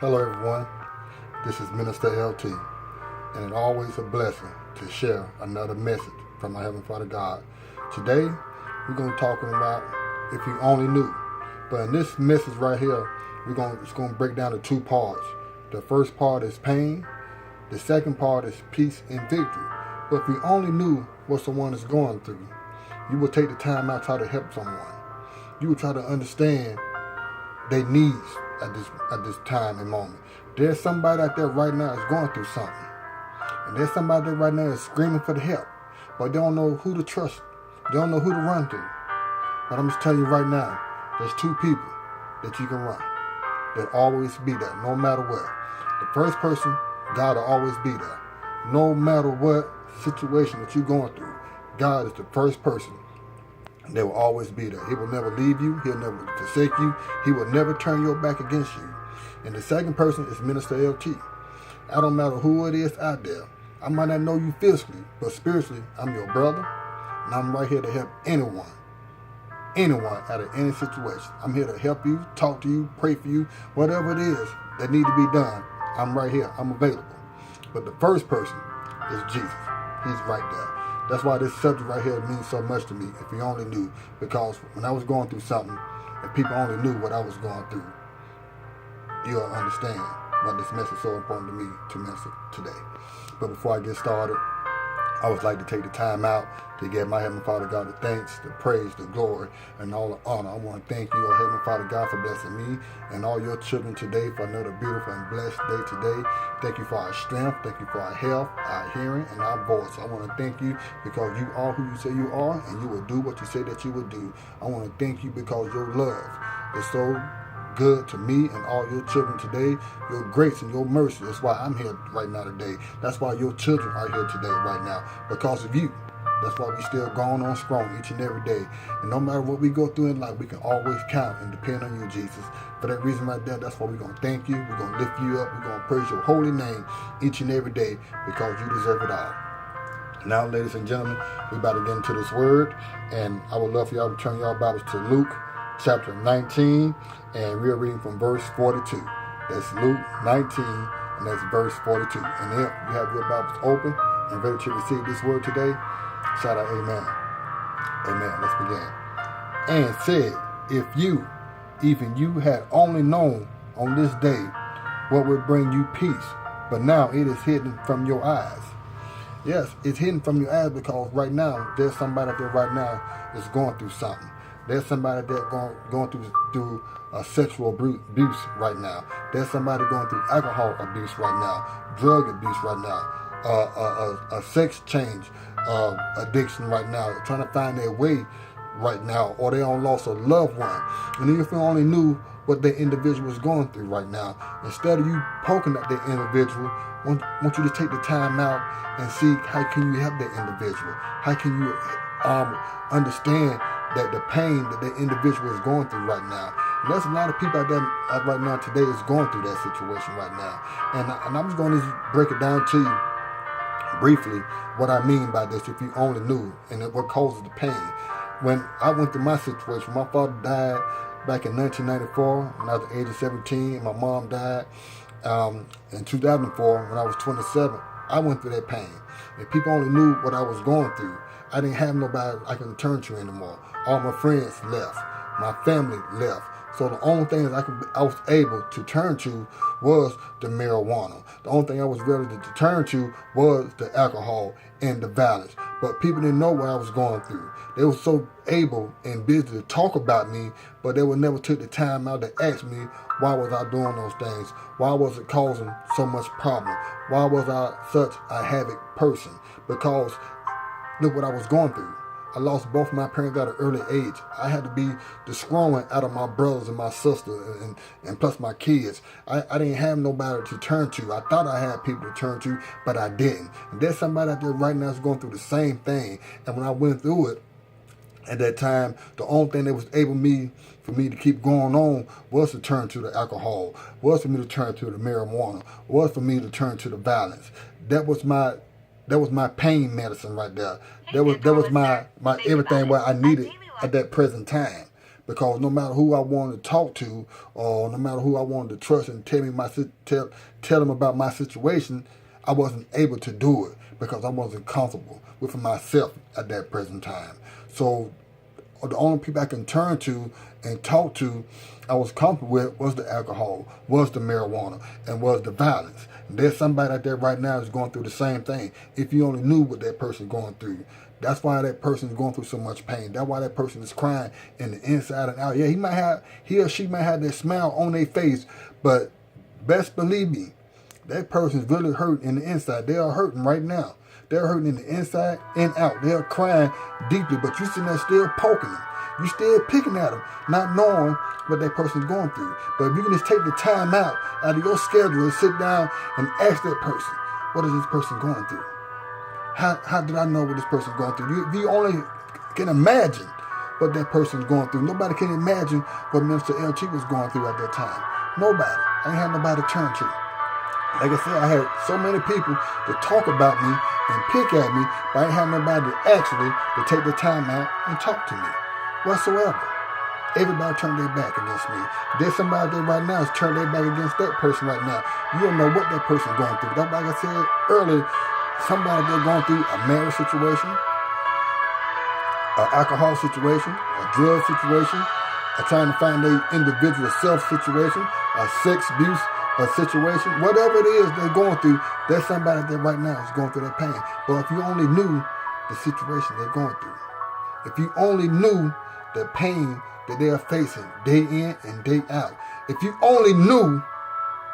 Hello everyone, this is Minister.Lt, and it's always a blessing to share another message from my Heavenly Father God. Today, we're going to be talking about if you only knew. But in this message right here, it's going to break down to two parts. The first part is pain, the second part is peace and victory. But if you only knew what someone is going through, you would take the time out to try to help someone. You would try to understand their needs at this time and moment. There's somebody out there right now that's going through something. And there's somebody there right now that's screaming for the help. But they don't know who to trust. They don't know who to run to. But I'm just telling you right now, there's two people that you can run. They'll always be there, no matter what. The first person, God will always be there. No matter what situation that you're going through, God is the first person. They will always be there. He will never leave you. He'll never forsake you. He will never turn your back against you. And the second person is Minister.Lt. I don't matter who it is out there. I might not know you physically, but spiritually, I'm your brother. And I'm right here to help anyone out of any situation. I'm here to help you, talk to you, pray for you, whatever it is that need to be done. I'm right here. I'm available. But the first person is Jesus. He's right there. That's why this subject right here means so much to me, if you only knew. Because when I was going through something, if people only knew what I was going through, you'll understand why this message is so important to me to minister today. But before I get started, I would like to take the time out to give my Heavenly Father God the thanks, the praise, the glory, and all the honor. I want to thank you, our Heavenly Father God, for blessing me and all your children today for another beautiful and blessed day today. Thank you for our strength. Thank you for our health, our hearing, and our voice. I want to thank you because you are who you say you are, and you will do what you say that you will do. I want to thank you because your love is so good to me and all your children today. Your grace and your mercy. That's why I'm here right now today. That's why your children are here today right now. Because of you. That's why we still going on strong each and every day. And no matter what we go through in life, we can always count and depend on you, Jesus. For that reason right there, that's why we're going to thank you. We're going to lift you up. We're going to praise your holy name each and every day because you deserve it all. Now, ladies and gentlemen, we're about to get into this word. And I would love for y'all to turn y'all Bibles to Luke chapter 19. And we're reading from verse 42. That's Luke 19, and that's verse 42. And if you have your Bibles open and ready to receive this word today, shout out amen. Amen. Let's begin. And said, if you, even you, had only known on this day what would bring you peace, but now it is hidden from your eyes. Yes, it's hidden from your eyes because right now, there's somebody out there right now that's going through something. There's somebody that's going through sexual abuse right now. There's somebody going through alcohol abuse right now, drug abuse right now, a sex change addiction right now, trying to find their way right now, or they on lost a loved one. And if you only knew what the individual is going through right now, instead of you poking at the individual, I want you to take the time out and see how can you help that individual. How can you understand that the pain that the individual is going through right now. And there's a lot of people out there right now today is going through that situation right now. And I'm just going to break it down to you briefly what I mean by this, if you only knew, and what causes the pain. When I went through my situation, my father died back in 1994 when I was at the age of 17. My mom died in 2004 when I was 27. I went through that pain. If people only knew what I was going through, I didn't have nobody I can turn to anymore. All my friends left. My family left. So the only thing that I was able to turn to was the marijuana. The only thing I was ready to turn to was the alcohol and the violence. But people didn't know what I was going through. They were so able and busy to talk about me, but they would never take the time out to ask me, why was I doing those things? Why was it causing so much problem? Why was I such a havoc person? Because look what I was going through. I lost both my parents at an early age. I had to be destroying out of my brothers and my sister and plus my kids. I didn't have nobody to turn to. I thought I had people to turn to, but I didn't. And there's somebody out there right now that's going through the same thing. And when I went through it, at that time, the only thing that was able for me to keep going on was to turn to the alcohol, was for me to turn to the marijuana, was for me to turn to the violence. That was my pain medicine right there. That was my everything what I needed at that present time. because no matter who I wanted to talk to, or no matter who I wanted to trust and tell them about my situation, I wasn't able to do it because I wasn't comfortable with myself at that present time. So the only people I can turn to and talk to I was comfortable with was the alcohol, was the marijuana, and was the violence. And there's somebody out there right now that's going through the same thing. If you only knew what that person's going through. That's why that person is going through so much pain. That's why that person is crying in the inside and out. Yeah, he or she might have that smile on their face, but best believe me, that person's really hurting in the inside. They are hurting right now. They're hurting in the inside and out. They're crying deeply, but you're sitting there still poking them. You're still picking at them, not knowing what that person's going through. But if you can just take the time out of your schedule and sit down and ask that person, what is this person going through? How did I know what this person's going through? You only can imagine what that person's going through. Nobody can imagine what Mr.Lt was going through at that time. Nobody. I ain't had nobody to turn to. Like I said, I had so many people to talk about me and pick at me, but I ain't had nobody to take the time out and talk to me whatsoever. Everybody turned their back against me. There's somebody there right now that's turned their back against that person right now. You don't know what that person's going through. That's like I said earlier, somebody they're going through a marriage situation, an alcohol situation, a drug situation, a trying to find their individual self situation, a sex abuse situation, whatever it is they're going through, there's somebody there right now is going through that pain. But if you only knew the situation they're going through, if you only knew the pain that they are facing day in and day out, if you only knew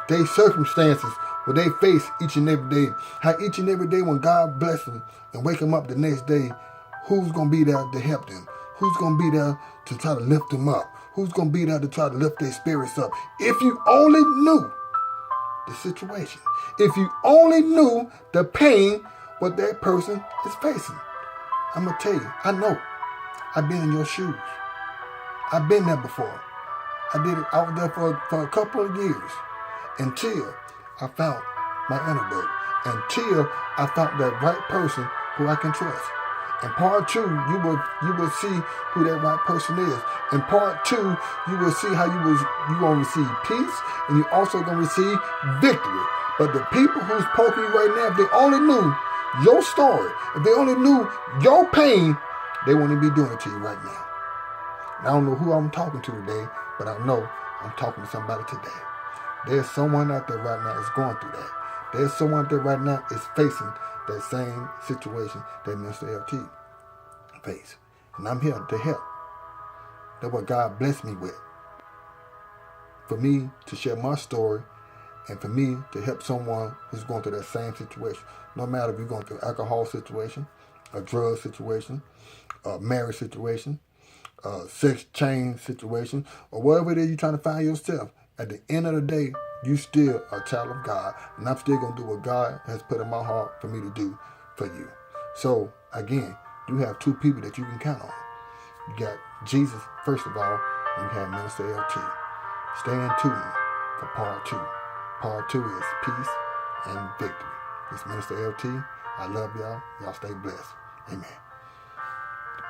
their circumstances, what they face each and every day, how each and every day when God bless them and wake them up the next day, who's going to be there to help them? Who's going to be there to try to lift them up? Who's going to be there to try to lift their spirits up? If you only knew the situation, if you only knew the pain what that person is facing, I'm going to tell you, I know. I've been in your shoes. I've been there before. I was there for a couple of years until I found my antidote, until I found that right person who I can trust. And part two, you will see who that right person is. And part two, you will see how you gonna receive peace, and you also gonna receive victory. But the people who's poking you right now, if they only knew your story, if they only knew your pain, they wouldn't be doing it to you right now. And I don't know who I'm talking to today, but I know I'm talking to somebody today. There's someone out there right now that's going through that. There's someone out there right now is facing that same situation that Mr.Lt faced. And I'm here to help. That's what God blessed me with. For me to share my story and for me to help someone who's going through that same situation. No matter if you're going through an alcohol situation, a drug situation, a marriage situation, a sex change situation, or whatever it is you're trying to find yourself. At the end of the day, you still a child of God, and I'm still going to do what God has put in my heart for me to do for you. So, again, you have two people that you can count on. You got Jesus, first of all, and you have Mr.Lt. Stay in tune for part two. Part two is peace and victory. It's Mr.Lt. I love y'all. Y'all stay blessed. Amen.